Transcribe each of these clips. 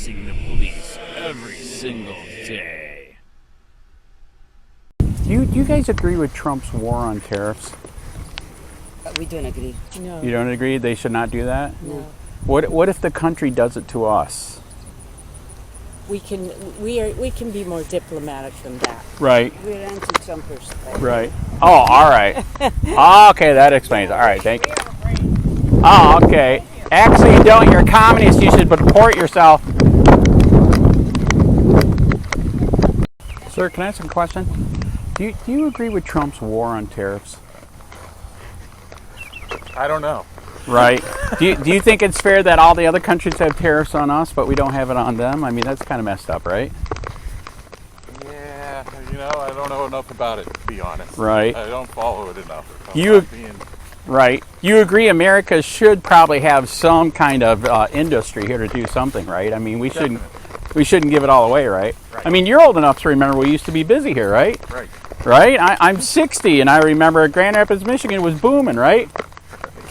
harassing the police every single day. Do you guys agree with Trump's war on tariffs? We don't agree. No. You don't agree they should not do that? No. What if the country does it to us? We can be more diplomatic than that. Right. We're anti-Trumpers. Right. Oh, all right. Okay, that explains it. All right, thank you. Oh, okay. Actually, you don't. You're a communist. You should deport yourself. Sir, can I ask a question? Do you agree with Trump's war on tariffs? I don't know. Right. Do you think it's fair that all the other countries have tariffs on us, but we don't have it on them? I mean, that's kind of messed up, right? Yeah, I don't know enough about it, to be honest. Right. I don't follow it enough. Right. You agree America should probably have some kind of industry here to do something, right? I mean, we shouldn't give it all away, right? I mean, you're old enough to remember we used to be busy here, right? Right. Right? I'm 60, and I remember Grand Rapids, Michigan was booming, right?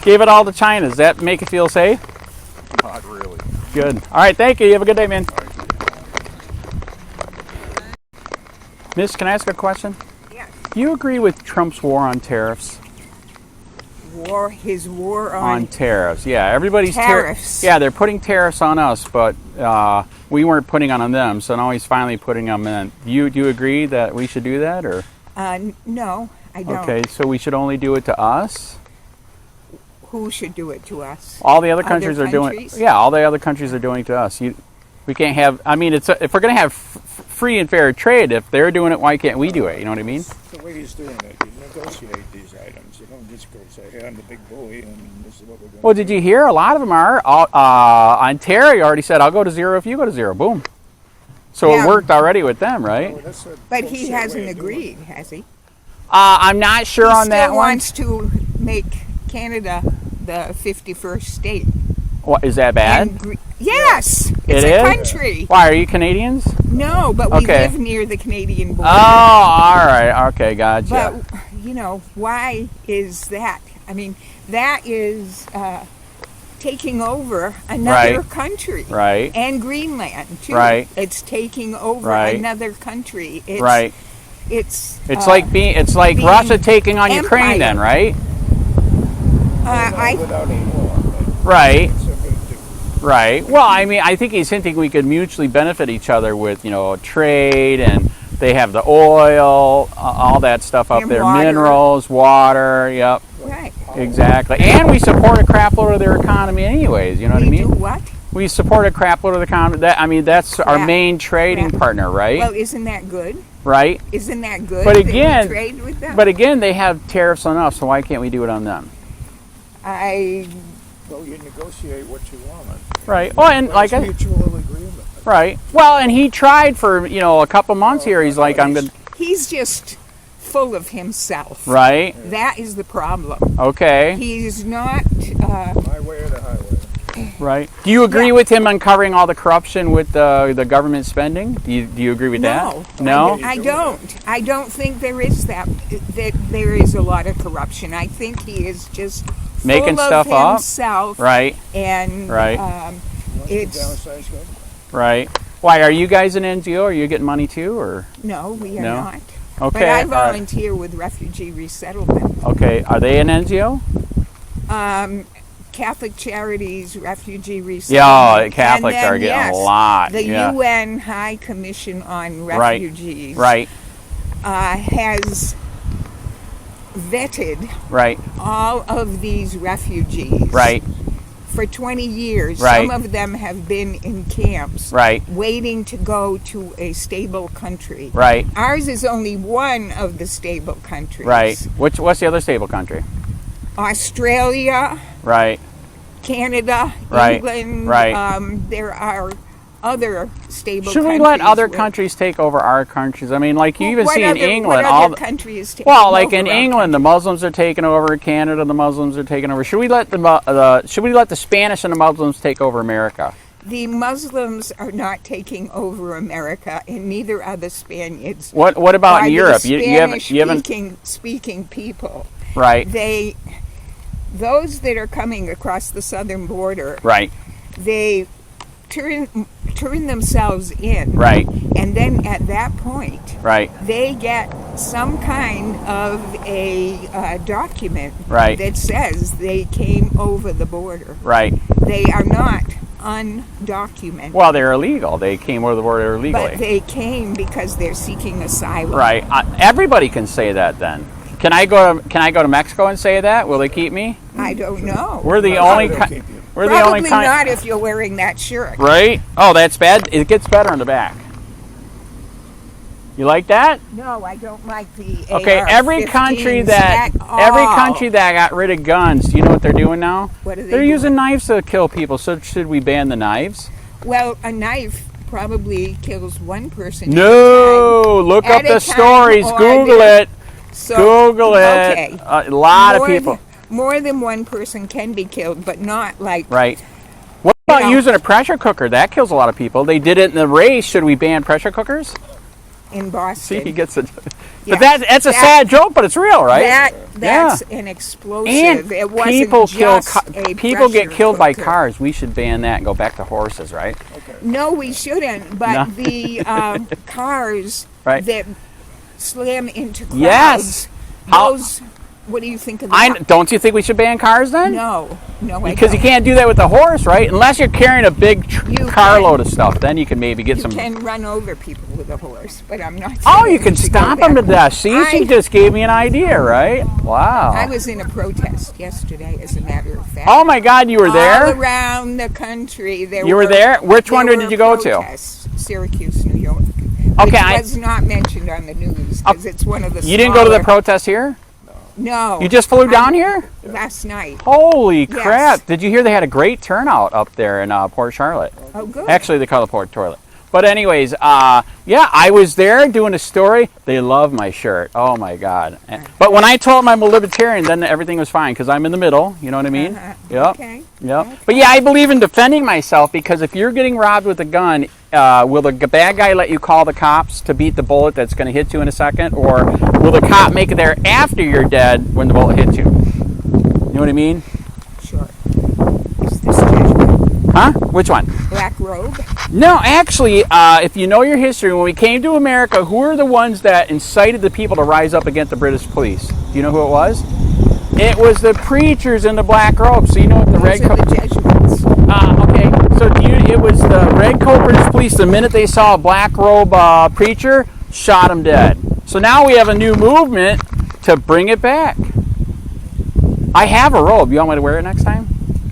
Gave it all to China. Does that make you feel safe? Not really. Good. All right, thank you. You have a good day, man. Miss, can I ask a question? Yes. Do you agree with Trump's war on tariffs? His war on tariffs. Yeah, everybody's tariffs. Yeah, they're putting tariffs on us, but we weren't putting on them. So now he's finally putting them in. Do you agree that we should do that, or? No, I don't. Okay, so we should only do it to us. Who should do it to us? All the other countries are doing. Yeah, all the other countries are doing it to us. We can't have. I mean, if we're going to have free and fair trade, if they're doing it, why can't we do it? You know what I mean? The way he's doing it, you negotiate these items. You don't just go say, "Hey, I'm the big bully, and this is what we're going." Well, did you hear? A lot of them are. Ontario already said, "I'll go to zero if you go to zero." Boom. So it worked already with them, right? But he hasn't agreed, has he? I'm not sure on that one. one. He still wants to make Canada the 51st state. What, is that bad? Yes, it's a country. Why, are you Canadians? No, but we live near the Canadian border. Oh, all right. Okay, gotcha. But, why is that? I mean, that is taking over another country. Right. And Greenland, too. Right. It's taking over another country. It's, right. It's like Russia taking on Ukraine then, right? Without any war. Right. Right. Well, I mean, I think he's hinting we could mutually benefit each other with, trade, and they have the oil, all that stuff up there, water. minerals, water, yep. Right. Exactly. And we support a crap load of their economy anyways, you know what I mean? We do what? We support a crap load of the economy. That's our main trading partner, right? Well, isn't that good? Right. Isn't that good? But that again, we trade with them? But again, they have tariffs on us, so why can't we do it on them? Well, you negotiate what you want. Right. Well, and like mutual agreement. Right. Well, and he tried for a couple months here. He's like, I'm good. He's just full of himself. Right. That is the problem. Okay. He's not. My way or the highway. Right. Do you agree with him uncovering all the corruption with the government spending? Do you agree with that? No. I don't. I don't think there is that there is a lot of corruption. I think he is just making full stuff of himself. Up. Right. And it's right. Why, are you guys an NGO? Are you getting money too, or? No, we are not. Okay. But I volunteer with Refugee Resettlement. Okay. Are they an NGO? Catholic Charities, Refugee Resettlement. Yeah, Catholics are getting a lot. The UN High Commission on Refugees has vetted all of these refugees for 20 years. Some of them have been in camps waiting to go to a stable country. Ours is only one of the stable countries. What's the other stable country? Australia, Canada, England. There are other stable countries. Should we let other countries take over our countries? I mean, like you even see in England, all the countries taking over like in England, the Muslims are taking over. Canada, the Muslims are taking over. Should we let the Spanish and the Muslims take over America? The Muslims are not taking over America, and neither are the Spaniards. What about in Europe? You haven't speaking people. Right. Those that are coming across the southern border. Right. They turn themselves in. Right. And then at that point, Right. they get some kind of a document Right. that says they came over the border. Right. They are not undocumented. Well, they're illegal. They came over the border illegally. But they came because they're seeking asylum. Right. Everybody can say that then. Can I go to Mexico and say that? Will they keep me? I don't know. We're the Probably only they'll keep you. we're the Probably only kind. not if you're wearing that shirt. Right? Oh, that's bad. It gets better on the back. You like that? No, I don't like the Okay, every country that got rid of guns, do you know what they're doing now? What are they They're doing? using knives to kill people. So should we ban the knives? Well, a knife probably kills one person. No, look At up a the time, stories. or Google they- it. So, Google it. Okay. A lot of More people. More than one person can be killed, but not like Right. What about know. using a pressure cooker? That kills a lot of people. They did it in the race. Should we ban pressure cookers? in See, Boston. he gets it. Yeah. But that's a sad joke, but it's real, right? That's an explosive. And it wasn't people kill. just a People get pressure killed by cooker. cars. We should ban that and go back to horses, right? No, we shouldn't. But No. the cars Right. that slam into crowds, Yes. How- those. What do you think of that? Don't you think we should ban cars then? No, I Because you don't. can't do that with the horse, right? Unless you're carrying a big You carload of stuff, then you can maybe get You some. can run over people with a horse, but I'm not. Oh, saying you can to go stomp them to that death. See, way. she just gave me an idea, right? Wow. I was in a protest yesterday, as a matter of fact. Oh my God, you were All there? around the country. You were there? Which one there did were you go to? protests. Syracuse, New York. Okay, Which was not mentioned on the news because it's one of the. You didn't go to the smaller- protest here? No. You just flew down here? Last night. Holy Yes. crap. Did you hear they had a great turnout up there in Port Charlotte? Oh, good. Actually, they call it Port Toilet. But anyways, yeah, I was there doing a story. They love my shirt. Oh, my God. But when I told them I'm a libertarian, then everything was fine because I'm in the middle. You know what I mean? Yep. Okay. Yep. But yeah, I believe in defending myself because if you're getting robbed with a gun, will the bad guy let you call the cops to beat the bullet that's going to hit you in a second? Or will the cop make it there after you're dead when the bullet hits you? You know what I mean? Sure. Is this Jesuit? Huh? Which one? Black robe? No, actually, if you know your history, when we came to America, who were the ones that incited the people to rise up against the British police? Do you know who it was? It was the preachers in the black robes. So you know what the Those red are coat. the Jesuits. Okay, so it was the red coat British police. The minute they saw a black robe preacher, shot him dead. So now we have a new movement to bring it back. I have a robe. You want me to wear it next time?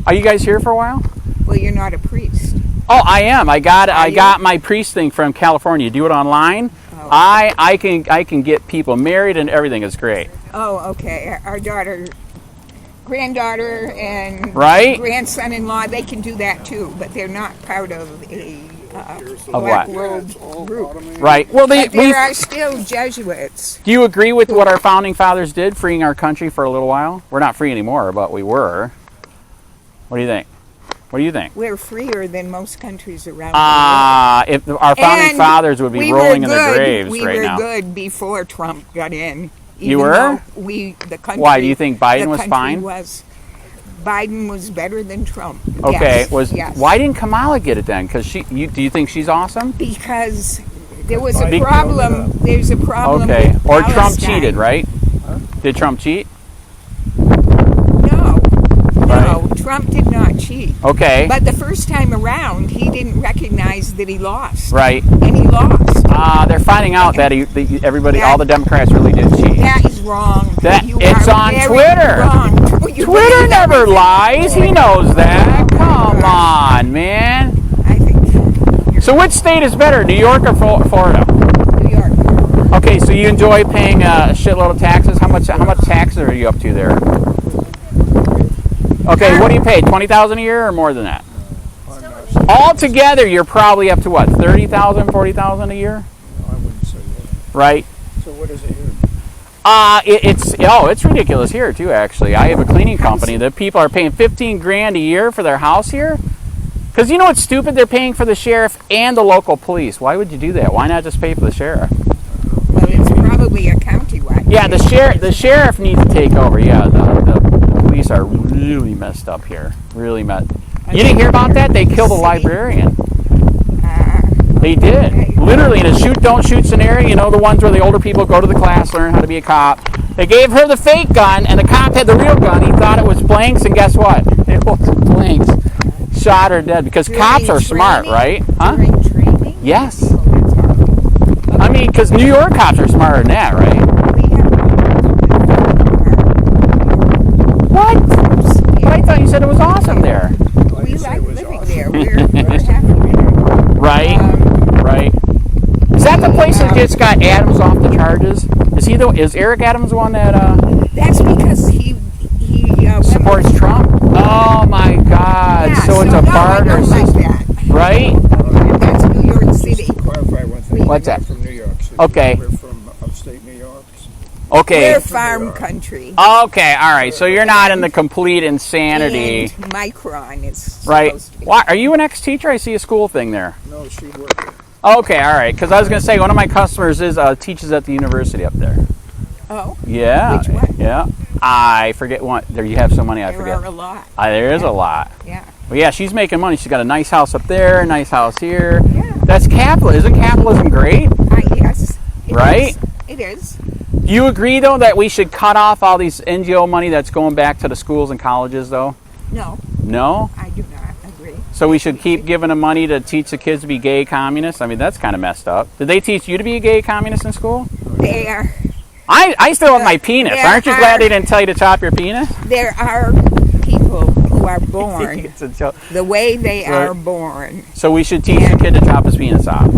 Are you guys here for a while? Well, you're not a priest. Oh, I am. I got you? my priest thing from California. Do it online. Oh. I can get people married and everything is great. Oh, okay. Our granddaughter and Right? grandson-in-law, they can do that too, but they're not part of a Of black what? robe group. Right. Well, But there are still Jesuits. do you agree with what our founding fathers did, freeing our country for a little while? We're not free anymore, but we were. What do you think? What do you think? We're freer than most countries around the world. If our founding And fathers would be we rolling were in their good- graves we right were now. good before Trump got in. You even were? though the country. Why, do you think Biden the was country fine? Biden was better than Trump. Okay. Yes, yes. Why didn't Kamala get it then? Because do you think she's awesome? Because there was a Biden problem. There's a problem. Okay. with Or Trump Palestine. cheated, right? Did Trump cheat? No, Right. Trump did not cheat. Okay. But the first time around, he didn't recognize that he lost. Right. And he lost. They're finding out that everybody, all the Democrats really did cheat. That is wrong. It's are on very Twitter. Wrong. You Twitter believe never everything. lies. He knows that. Come on, man. I think So which state is better, New York or Florida? New York. Okay, so you enjoy paying a shitload of taxes. How much taxes are you up to there? Okay, what do you pay? 20,000 a year or more than that? Altogether, you're probably up to what? 30,000, 40,000 a year, I wouldn't say that. right? So what is it here? It's ridiculous here too. Actually, I have a cleaning company that people are paying 15 grand a year for their house here. Because you know what's stupid? They're paying for the sheriff and the local police. Why would you do that? Why not just pay for the sheriff? Well, it's probably a countywide. Yeah, the sheriff needs to take over. Yeah, the police are really messed up here. Really messed. You didn't hear about that? They killed a librarian. They did. Literally in a shoot, don't shoot scenario, you know, the ones where the older people go to the class, learn how to be a cop. They gave her the fake gun, and the cop had the real gun. He thought it was blanks, and guess what? It wasn't blanks. Shot her dead because cops are smart, right? Huh? During training? Yes. Oh, that's horrible. I mean, because New York cops are smarter than that, right? We have What? But I thought you said it was awesome there. we like living there. We're happy there. Right? Right. Is that the place that just got Adams off the charges? Is Eric Adams the one that That's because he supports Trump? Oh my God! Yeah, so it's a no, barter I don't like system, that. right? That's New York City. Clarify one thing. What's We're that? not from New York City. Okay. We're from upstate New York. Okay. We're farm country. Okay. All right. So you're not in the complete insanity, And Micron is right? supposed to be. Why are you an ex-teacher? I see a school thing there. No, she worked there. Okay. All right. Because I was going to say one of my customers is teaches at the university up there. Oh, Yeah. Which one? Yeah. I forget what. There you have some money. I there forget. are a lot. There is a lot. Yeah. Well, yeah, she's making money. She's got a nice house up there, a nice house here. Yeah. That's capitalism. Isn't capitalism great? Yes. It Right? is. It is. Do you agree, though, that we should cut off all these NGO money that's going back to the schools and colleges, though? No, No? I do not agree. So we should keep giving them money to teach the kids to be gay communists? I mean, that's kind of messed up. Did they teach you to be a gay communist in school? They are. I still have my penis. There Aren't you glad they didn't tell you to chop your penis? There are people who are born It's a joke. the way they Right. are born. So we should teach the kid to chop his penis off.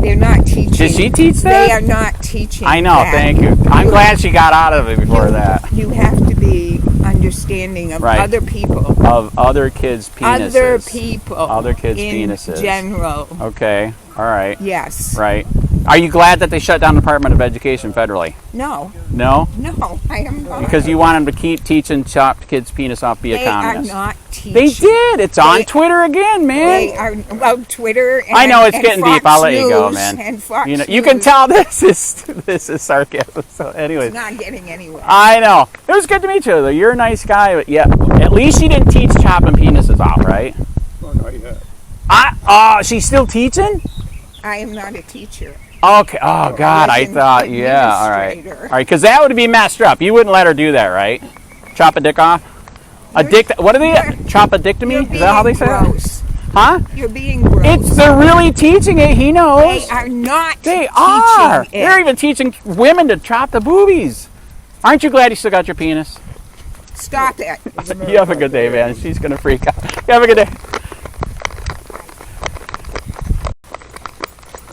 They're not teaching. Did she teach that? They are not teaching. I know, that. thank you. I'm glad she got out of it before that. You have to be understanding of Right. other people. Of other kids' penises. Other people. Other kids' in penises. general. Okay, all right. Yes. Right. Are you glad that they shut down the Department of Education federally? No. No? No, I am not. Because you want them to keep teaching chopped kids' penis off, be a They are communist. not teaching. They did. It's on They- Twitter again, man. They are, well, Twitter and I know it's and getting Fox deep. I'll let you go, News man. And Fox You can News tell this is sarcasm. So, anyways, is not getting anywhere. I know it was good to meet you. Though you're a nice guy, but yeah, at least she didn't teach chopping penises off, right? Oh, not yet. She's still teaching. I am not a teacher. Okay. Oh God, I was an thought. Yeah. All right. administrator. All right. Because that would be messed up. You wouldn't let her do that, right? Chop a dick off. A dick. What are they? Chop a dick to me? You're Is that how they being say it? gross. Huh? You're being gross. They're really teaching it. He knows. They are not. They are. teaching it. They're even teaching women to chop the boobies. Aren't you glad you still got your penis? Stop it. You have a good day, man. She's gonna freak out. You have a good day.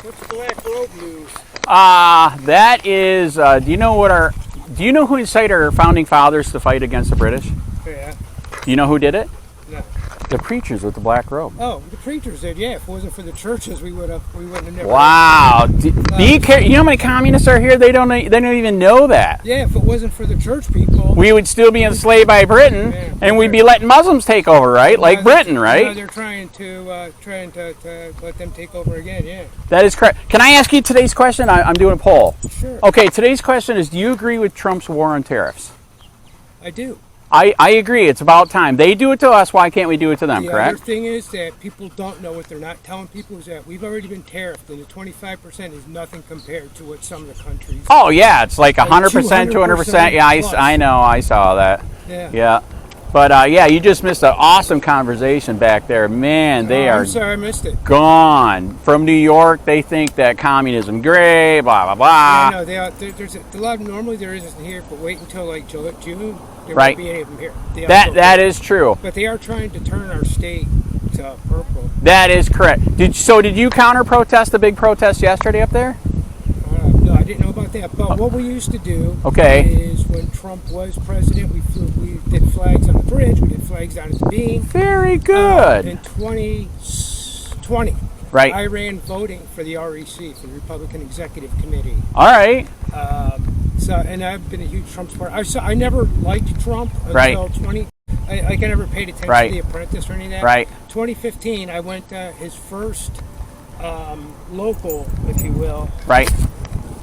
What's the Black Robe news? That is. Do you know who incited our founding fathers to fight against the British? Yeah. Do you know who did it? No. The preachers with the black robe. Oh, the preachers did. Yeah. If it wasn't for the churches, we wouldn't have never. Wow. Be careful. You know how many communists are here? They don't even know that. Yeah. If it wasn't for the church people, We would still be enslaved by Britain, Yeah. and we'd be letting Muslims take over, right? Like now Britain, now right? they're trying to let them take over again. Yeah. That is correct. Can I ask you today's question? I'm doing a poll. Sure. Okay, today's question is, do you agree with Trump's war on tariffs? I do. I agree. It's about time. They do it to us. Why can't we do it to them, The correct? other thing is that people don't know what they're not telling people is that we've already been tariffed, and the 25% is nothing compared to what some of the countries. Oh, yeah. It's like 100%, 200%. 200% Yeah, plus. I know. I saw that. Yeah. Yeah. But, yeah, you just missed an awesome conversation back there. Man, they Oh, are I'm sorry, I missed it. gone. From New York, they think that communism great, blah, blah, blah. Yeah, no, there's a lot. Normally there isn't here, but wait until like June. There Right. won't be any of them here. That is true. But they are trying to turn our state to purple. That is correct. Did you counter protest the big protest yesterday up there? No, I didn't know about that. But what we used to do is when Trump was president, we did flags on the bridge. We did flags down at the bean. Very good. In 2020, Right. I ran voting for the REC, for the Republican Executive Committee. All right. And I've been a huge Trump supporter. I never liked Trump until Right. I never paid attention Right. to The Apprentice or any of that. Right. 2015, I went to his first local, if you will, Right.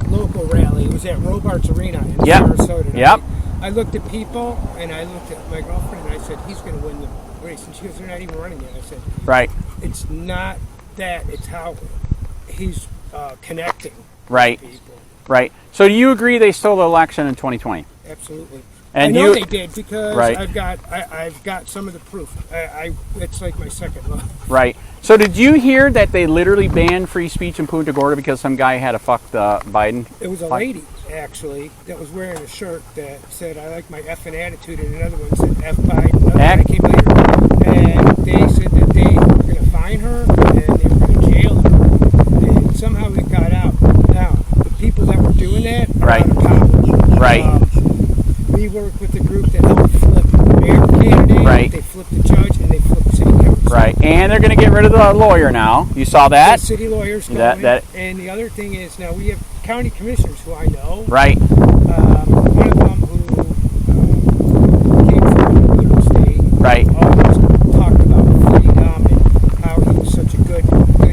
local rally. It was at Robarts Arena in Yep. Sarasota. And Yep. I looked at people, and I looked at my girlfriend, and I said, he's going to win the race. And she goes, they're not even running yet. I said, Right. it's not that, it's how he's connecting. Right. With people. Right. So do you agree they stole the election in 2020? Absolutely. And I know they did because right. I've got some of the proof. It's like my second love. Right. So did you hear that they literally banned free speech in Punta Gorda because some guy had to fuck Biden? It was a lady, actually, that was wearing a shirt that said, "I like my effing attitude," and another one said, "F Biden." That came later. And they said that they were going to fine her and they were going to jail her. And somehow it got out. Now, the people that were doing that are right. out of college. Right. We work with the group that helped flip the mayor candidate. Right. They flipped the judge and they flipped the city council. Right. And they're going to get rid of the lawyer now. You saw that? The city lawyer's going. And the other thing is now we have county commissioners who I know. Right. One of them who came from another state. Right. Always talked about freedom and how he was such a good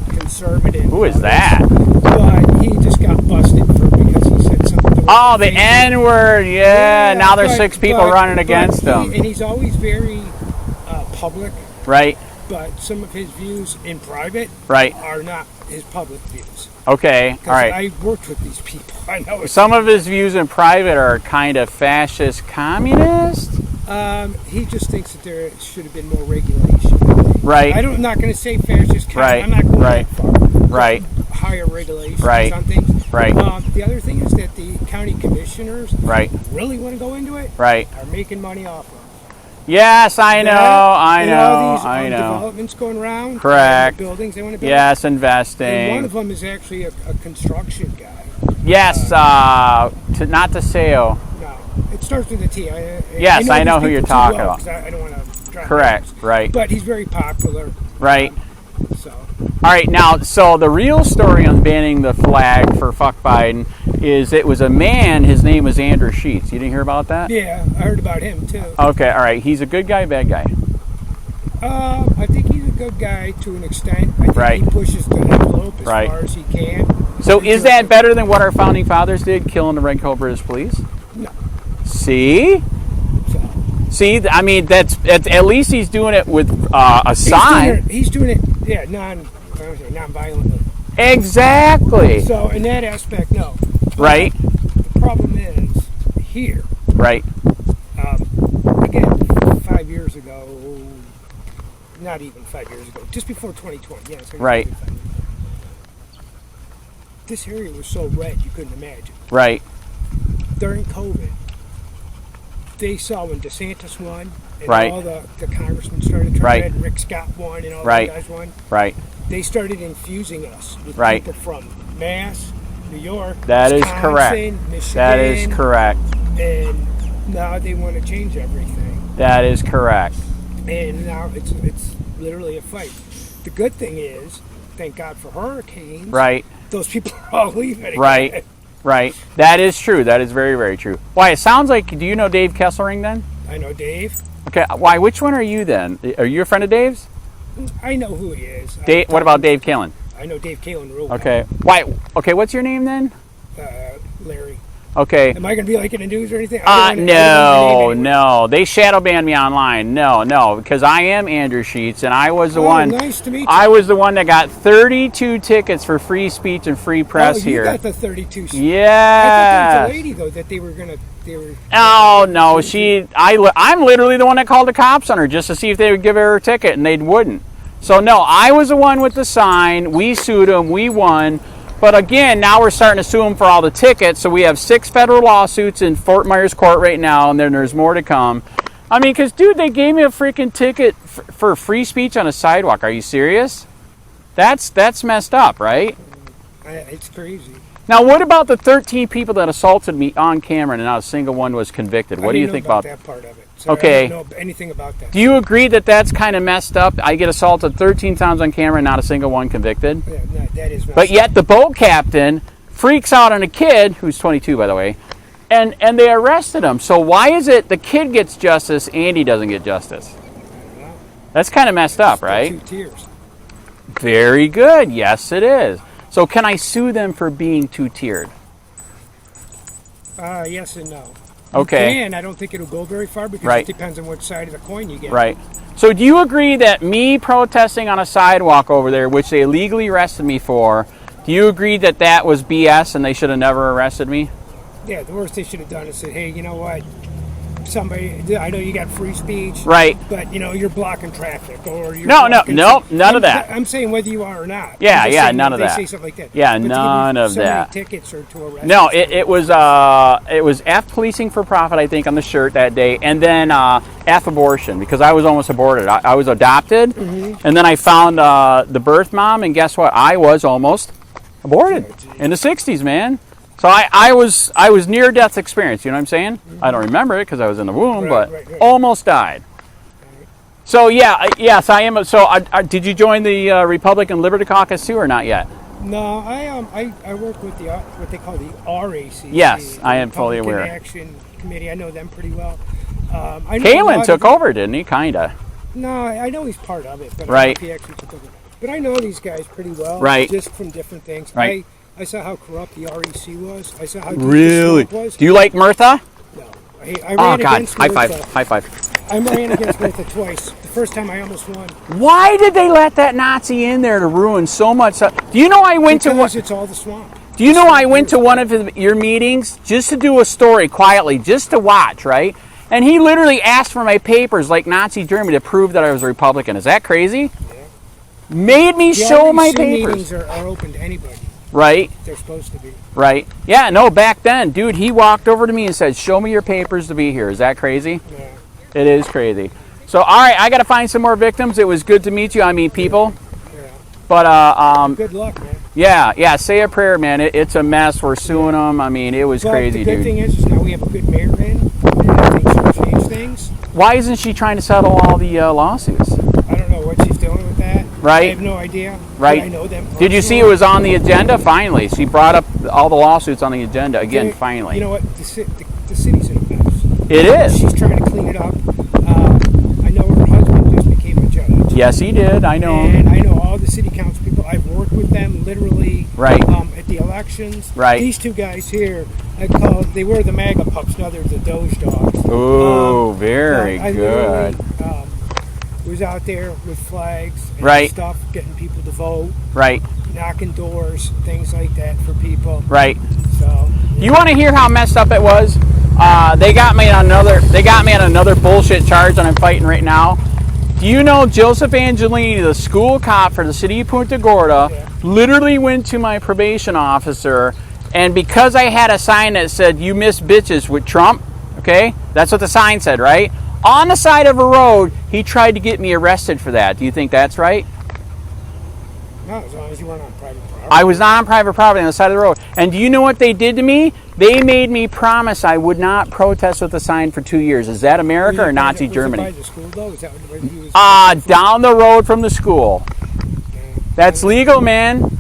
conservative. Who is that? But he just got busted because he said something. Oh, the N-word. Yeah. Now there's 6 people running against him. And he's always very public. Right. But some of his views in private are not his public views. Okay. All right. I worked with these people. I know. Some of his views in private are kind of fascist communist. He just thinks that there should have been more regulation. Right. I'm not going to say fascist communist. Right. I'm not going that far. Right. Higher regulations on things. Right. The other thing is that the county commissioners really want to go into it. Right. Are making money off of it. Yes, I know. I know. All these developments going around. Correct. Buildings they want to build. Yes, investing. And one of them is actually a construction guy. Yes, not Teseo. No, it starts with a T. Yes, I know who you're talking about. I don't want to drive correct, names. right. But he's very popular. Right. So. All right, now, so the real story on banning the flag for fuck Biden is it was a man, his name was Andrew Sheets. You didn't hear about that? Yeah, I heard about him too. Okay, all right. He's a good guy, bad guy? I think he's a good guy to an extent. I think he pushes the envelope as far as he can. So is that better than what our founding fathers did, killing the Red Cobra's police? No. See? See, I mean, that's at least he's doing it with a sign. He's doing it, non-violently. Exactly. So in that aspect, no. Right. The problem is here. Right. Again, 5 years ago, not even 5 years ago, just before 2020. Yeah. Right. This area was so red you couldn't imagine. Right. During COVID, they saw when DeSantis won, and all the congressmen started turning red, and Rick Scott won, and all the guys won. Right. They started infusing us with people from Mass, New York, that Wisconsin, is correct. Michigan. That is correct. And now they want to change everything. That is correct. And now it's literally a fight. The good thing is, thank God for hurricanes. Right. Those people are all leaving again. Right. Right. That is true. That is very, very true. Why, it sounds like, do you know Dave Kesselring then? I know Dave. Okay. Why, which one are you then? Are you a friend of Dave's? I know who he is. Dave, what about Dave Kalin? I know Dave Kalin real well. Okay. Why? Okay, what's your name then? Larry. Okay. Am I going to be like in the news or anything? No. They shadow banned me online. No, because I am Andrew Sheets, and I was the one. Nice to meet you. I was the one that got 32 tickets for free speech and free press here. You got the 32. Yeah. I thought there was a lady though that they were going to. Oh no, I'm literally the one that called the cops on her just to see if they would give her a ticket, and they wouldn't. So no, I was the one with the sign. We sued them. We won. But again, now we're starting to sue them for all the tickets. So we have 6 federal lawsuits in Fort Myers court right now, and then there's more to come. I mean, because, dude, they gave me a freaking ticket for free speech on a sidewalk. Are you serious? That's messed up, right? It's crazy. Now, what about the 13 people that assaulted me on camera and not a single one was convicted? What do you think about that part of it? So okay. I don't know anything about that. Do you agree that that's kind of messed up? I get assaulted 13 times on camera and not a single one convicted? Yeah, no, that is messed but yet the boat captain freaks out on a kid, who's 22 by the way, and they arrested him. So why is it the kid gets justice and he doesn't get justice? That's kind of messed up, right? 2 tiers. Very good. Yes, it is. So can I sue them for being 2-tiered? Yes and no. Okay. And I don't think it'll go very far because it depends on which side of the coin you get. Right. So do you agree that me protesting on a sidewalk over there, which they illegally arrested me for, Do you agree that that was BS and they should have never arrested me? Yeah, the worst they should have done is said, hey, you know what? Somebody, I know you got free speech, right? But you know you're blocking traffic, or you're none of that. I'm saying whether you are or not. Yeah, none of that. Say something like that. Yeah, but none of that. Tickets or to arrest. No, it was F policing for profit, I think, on the shirt that day, and then F abortion because I was almost aborted. I was adopted, and then I found the birth mom, and guess what? I was almost aborted in the '60s, man. So I was near death experience. You know what I'm saying? I don't remember it because I was in the womb, but almost died. So yes, I am. So did you join the Republican Liberty Caucus too, or not yet? No, I work with the what they call the RAC. Yes, I am fully aware. Action Committee. I know them pretty well. Kalen took over, didn't he? Kinda. No, I know he's part of it, but right. I don't know if he actually took over. But I know these guys pretty well, right? Just from different things. Right. I saw how corrupt the REC was. I saw how really. The was. Do you like Mirtha? No. I ran against high Mirtha. High five. I ran against Mirtha twice. The first time I almost won. Why did they let that Nazi in there to ruin so much stuff? Do you know I went because it's all the swamp. Do you know I went to one of your meetings just to do a story quietly, just to watch, right? And he literally asked for my papers like Nazi Germany to prove that I was a Republican. Is that crazy? Yeah. Made me show my papers. Meetings are open to anybody. Right. They're supposed to be. Right. Yeah, no, back then, dude, he walked over to me and said, show me your papers to be here. Is that crazy? Yeah. It is crazy. So, all right, I got to find some more victims. It was good to meet you. I meet people. Yeah. But, good luck, man. Yeah, say a prayer, man. It's a mess. We're suing them. I mean, it was crazy, dude. The good thing is now we have a good mayor in, and I think she'll change things. Why isn't she trying to settle all the lawsuits? I don't know what she's doing with that. Right. I have no idea. Right. I know them personally. Did you see it was on the agenda? Finally. She brought up all the lawsuits on the agenda again, finally. You know what? The city's in a mess. It is. She's trying to clean it up. I know her husband just became a judge. Yes, he did. I know him. And I know all the city council people. I've worked with them literally at the elections. Right. These two guys here, they were the MAGA pups. Now they're the Doge dogs. Oh, very good. Was out there with flags and stuff, getting people to vote. Right. Knocking doors, things like that for people. Right. So you want to hear how messed up it was? They got me on another bullshit charge that I'm fighting right now. Do you know Joseph Angelini, the school cop for the city of Punta Gorda, literally went to my probation officer, and because I had a sign that said "You miss bitches" with Trump, okay, that's what the sign said, right? On the side of a road, he tried to get me arrested for that. Do you think that's right? No, as long as you weren't on private property. I was not on private property on the side of the road. And do you know what they did to me? They made me promise I would not protest with the sign for 2 years. Is that America or Nazi Germany? Was it by the school, though? Is that where he was down the road from the school. That's legal, man.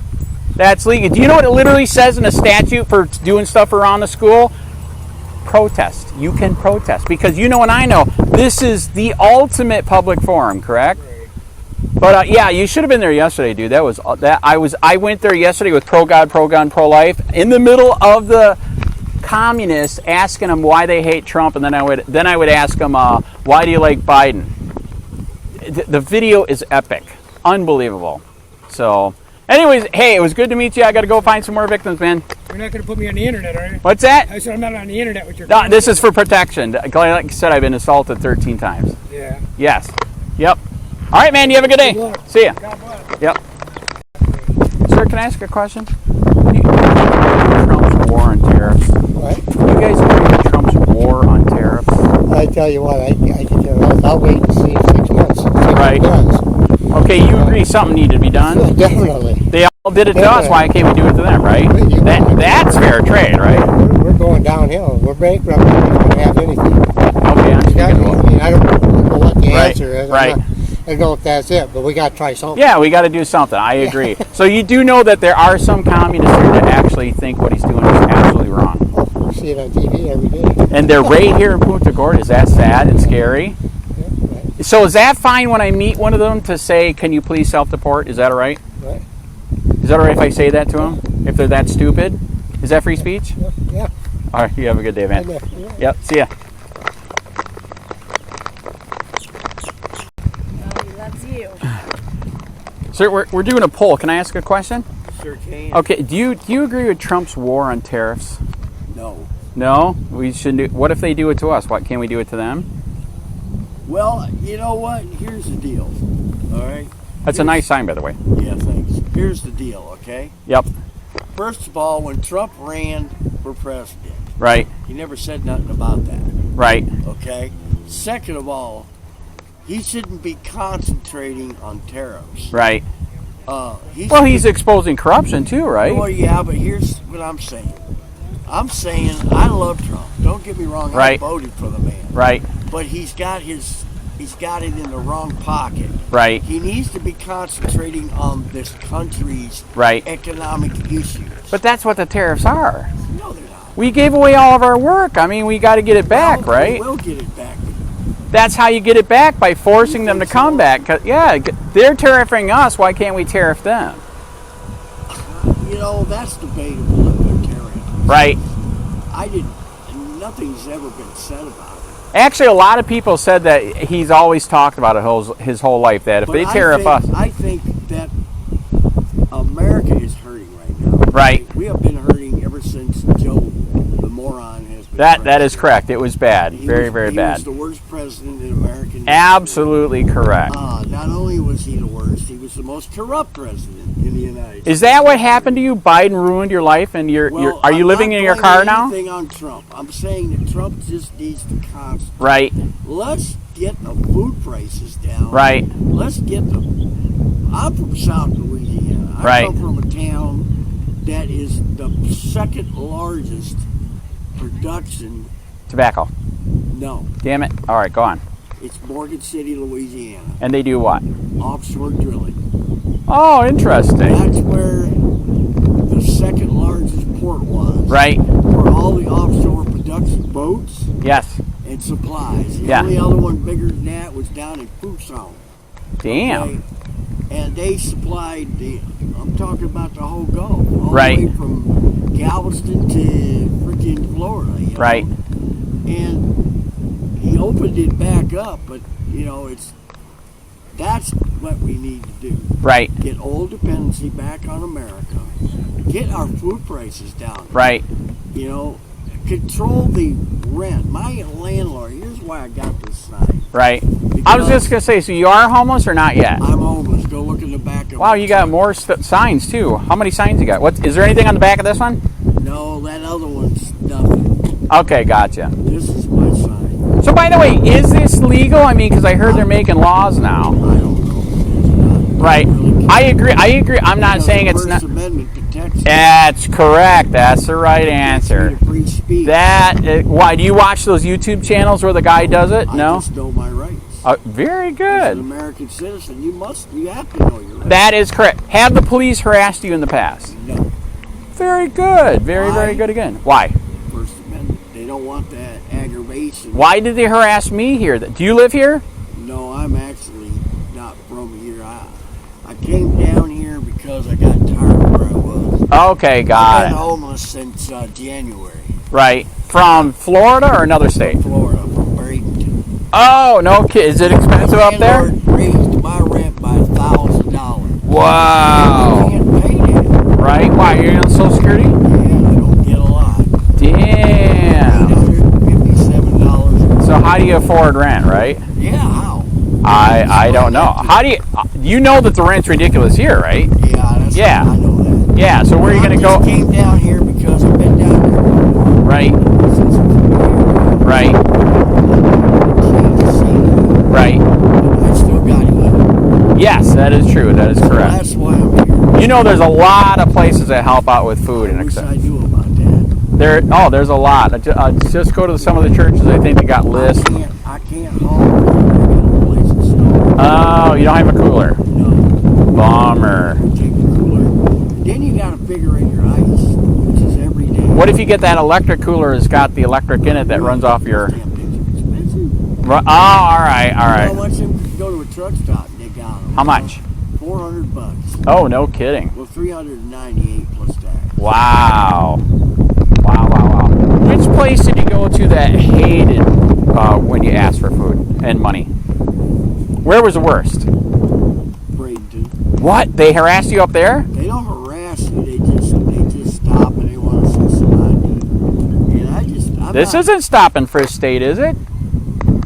That's legal. Do you know what it literally says in the statute for doing stuff around the school? Protest. You can protest because you know and I know this is the ultimate public forum, correct? Right. But yeah, you should have been there yesterday, dude. I went there yesterday with pro God, pro gun, pro life in the middle of the communists, asking them why they hate Trump, and then I would ask them why do you like Biden. The video is epic, unbelievable. So. Anyways, hey, it was good to meet you. I got to go find some more victims, man. You're not going to put me on the internet, are you? What's that? I said I'm not on the internet with your. No, this is for protection. Like I said, I've been assaulted 13 times. Yeah. Yes. Yep. All right, man. You have a good day. See ya. God bless. Yep. Sir, can I ask a question? Trump's war on tariffs. What? You guys agree with Trump's war on tariffs? I tell you what, I can tell you, I'll wait and see 6 months. See right. what it does. Okay, you agree something needed to be done? Definitely. They all did it to us. Why can't we do it to them, right? That's fair trade, right? We're going downhill. We're bankrupt. We don't have anything. Okay, I don't know what the answer is. Right. I don't know if that's it, but we got to try something. Yeah, we got to do something. I agree. So you do know that there are some communists here that actually think what he's doing is absolutely wrong. Oh, we see it on TV every day. And they're right here in Punta Gorda. Is that sad and scary? Yeah, right. So is that fine when I meet one of them to say, can you please self-deport? Is that all right? Right. Is that all right if I say that to them? If they're that stupid? Is that free speech? Yeah. All right, you have a good day, man. Yeah. Yep, see ya. Oh, he loves you. Sir, we're doing a poll. Can I ask a question? Sure. sure can. Okay, do you agree with Trump's war on tariffs? No. No? We shouldn't do. What if they do it to us? What, can we do it to them? Well, you know what? Here's the deal. All right? That's a nice sign, by the way. Yeah, thanks. Here's the deal, okay? Yep. First of all, when Trump ran for president, right, he never said nothing about that. Right. Okay? Second of all, he shouldn't be concentrating on tariffs. Right. He's exposing corruption too, right? Well, yeah, but here's what I'm saying. I'm saying I love Trump. Don't get me wrong. Right. I voted for the man. Right. But he's got it in the wrong pocket. Right. He needs to be concentrating on this country's economic issues. But that's what the tariffs are. No, they're not. We gave away all of our work. I mean, we got to get it back, right? We will get it back. That's how you get it back, by forcing them to come back. 'Cause, yeah, they're tariffing us. Why can't we tariff them? You know, that's debatable if they're tariffing. Right. Nothing's ever been said about it. Actually, a lot of people said that he's always talked about it his whole life, that if they tariff us. I think that America is hurting right now. Right. We have been hurting ever since Joe, the moron, has been That is correct. It was bad. Very bad. He was the worst president in American history. Absolutely correct. Not only was he the worst, he was the most corrupt president in the United States. Is that what happened to you? Biden ruined your life, and are you living in your car now? I'm not blaming anything on Trump. I'm saying that Trump just needs to concentrate. Right. Let's get the food prices down. Right. Let's get them. I'm from South Louisiana. I come from a town that is the second largest production. Tobacco. No. Damn it. All right, go on. It's Morgan City, Louisiana. And they do what? Offshore drilling. Oh, interesting. That's where the second largest port was. Right. For all the offshore production boats. Yes. And supplies. The Yeah. only other one bigger than that was down in Tucson. Damn. Okay? And they supplied I'm talking about the whole Gulf. All right. the way from Galveston to freaking Florida. You know? Right. And he opened it back up, but, you know, that's what we need to do. Right. Get oil dependency back on America. Get our food prices down. Right. You know, control the rent. My landlord, here's why I got this sign. Right. I was just going to say, so you are homeless or not yet? I'm homeless. Go look in the back of Wow, you got more signs too. How many signs you got? Is there anything on the back of this one? No, that other one's nothing. Okay, gotcha. This is my sign. So, by the way, is this legal? I mean, because I heard they're making laws now. I don't know. Right. I agree. I'm not saying it's not. The First Amendment protects. That's correct. That's the right answer. Free speech. Why do you watch those YouTube channels where the guy does it? No. I just know my rights. Very As good. an American citizen, you have to know your rights. That is correct. Have the police harassed you in the past? No. Very good. Very good again. Why? First Amendment. They don't want that aggravation. Why did they harass me here? Do you live here? No, I'm actually not from here. I came down here because I got tired of where I was. Okay, got I've been it. homeless since January. Right. From Florida or another state? Florida, from Bradenton. Oh, no kid. Is it expensive up there? Raised my rent by $1,000. Wow. I can't pay that. Right? Why? You're on Social Security? Yeah, I don't get a lot. Damn. $857. So how do you afford rent, right? Yeah, how? I don't know. How do you know that the rent's ridiculous here, right? Yeah, I know that. Yeah, so where are you going to go? I came down here because I've been down here. Right. Right. Right. I still got it. Yes, that is true. That is correct. That's why I'm here. You know, there's a lot of places that help out with food and I knew about that. There's a lot. Just go to some of the churches. I think they got lists. I can't haul. I got a place to store. Oh, you don't have a cooler. No. Bummer. Take the cooler. Then you got to figure in your ice, which is every day. What if you get that electric cooler that's got the electric in it that runs off your... Oh, all right. I want them to go to a truck stop and they got them. How much? $400. Oh, no kidding. Well, $398 plus tax. Wow. Which place did you go to that hated when you asked for food and money? Where was the worst? Bradenton. What? They harassed you up there? They don't harass you. This isn't stop and frisk state, is it?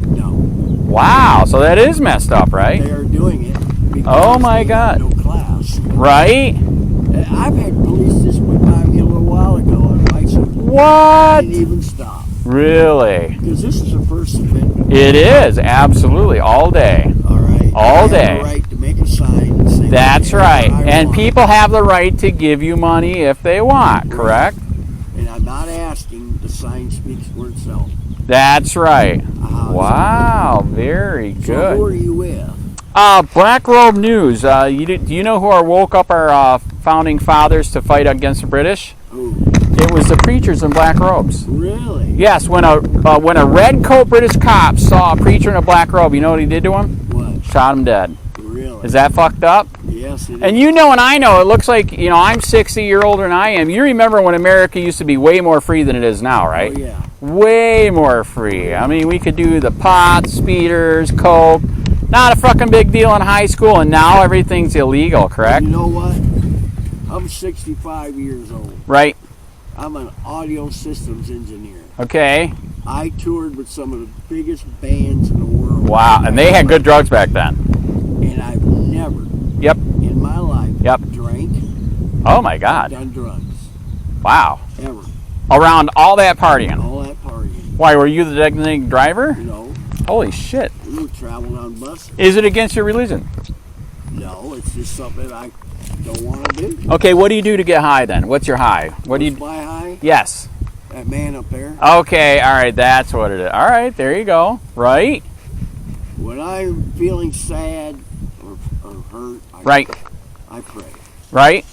No. Wow, so that is messed up, right? They are doing it. Oh my God. No class. Right? I've had police just went by me a little while ago on bicycle. What? Didn't even stop. Really? Because this is the First Amendment. It is, absolutely, all day. All right. All I day. have the right to make a sign and say That's right. And want. people have the right to give you money if they want, correct? And I'm not asking. The sign speaks for itself. That's right. Wow, very So good. who are you with? Black Robe News. Do you know who woke up our founding fathers to fight against the British? Who? It was the preachers in black robes. Really? Yes, when a red coat British cop saw a preacher in a black robe, you know what he did to him? What? Shot him dead. Really? Is that fucked up? Yes, it is. And you know and I know, it looks like, I'm 60 years older than I am. You remember when America used to be way more free than it is now, right? Oh, yeah. Way more free. I mean, we could do the pot, speeders, coke. Not a fucking big deal in high school, and now everything's illegal, correct? You know what? I'm 65 years old. Right. I'm an audio systems engineer. Okay. I toured with some of the biggest bands in the world. Wow, and they had good drugs back then. And I've never Yep. in my life drank. Oh my God. Done drugs. Wow. Ever. Around all that partying. All that partying. Why, were you the designated driver? No. Holy shit. We traveled on buses. Is it against your religion? No, it's just something I don't want to do. Okay, what do you do to get high then? What's your high? What do you? My high? Yes. That man up there. Okay, all right, that's what it is. All right, there you go. Right? When I'm feeling sad or hurt, I pray. Right?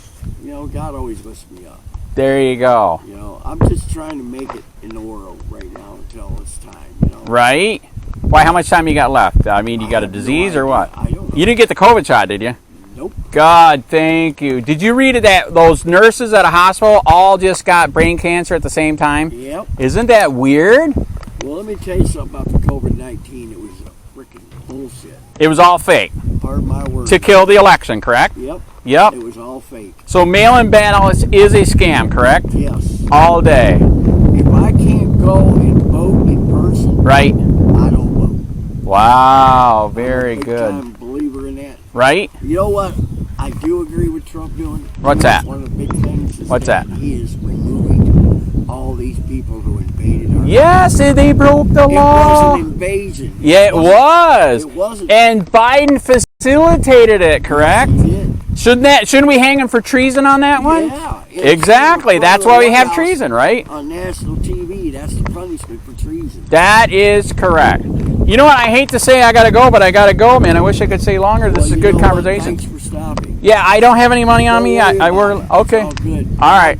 God always lifts me up. There you go. I'm just trying to make it in the world right now until it's time. Right? Why, how much time you got left? I mean, you got a disease or what? I don't know. You didn't get the COVID shot, did you? Nope. God, thank you. Did you read that those nurses at a hospital all just got brain cancer at the same time? Yep. Isn't that weird? Well, let me tell you something about the COVID-19. It was a freaking bullshit. It was all fake. Pardon my word. To kill the election, correct? Yep. Yep. It was all fake. So mail-in ballots is a scam, correct? Yes. All day. If I can't go and vote in person, right? I don't vote. Wow, very I'm a good. big-time believer in that. Right? You know what? I do agree with Trump doing. What's that? One of the big things is What's that? He is removing all these people who invaded our Yes, they broke the law. It was an invasion. Yeah, it was. It wasn't. And Biden facilitated it, correct? Yes, he did. Shouldn't we hang him for treason on that one? Yeah. Exactly. That's why we have treason, right? On national TV, that's the punishment for treason. That is correct. You know what? I hate to say I gotta go, but I gotta go, man. I wish I could stay longer. This is a good conversation. Thanks for stopping. Yeah, I don't have any money on me. I work. Okay. It's all good. All right.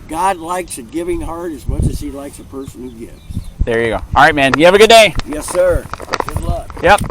God likes a giving heart as much as he likes a person who gives. There you go. All right, man. You have a good day. Yes, sir. Good luck. Yep.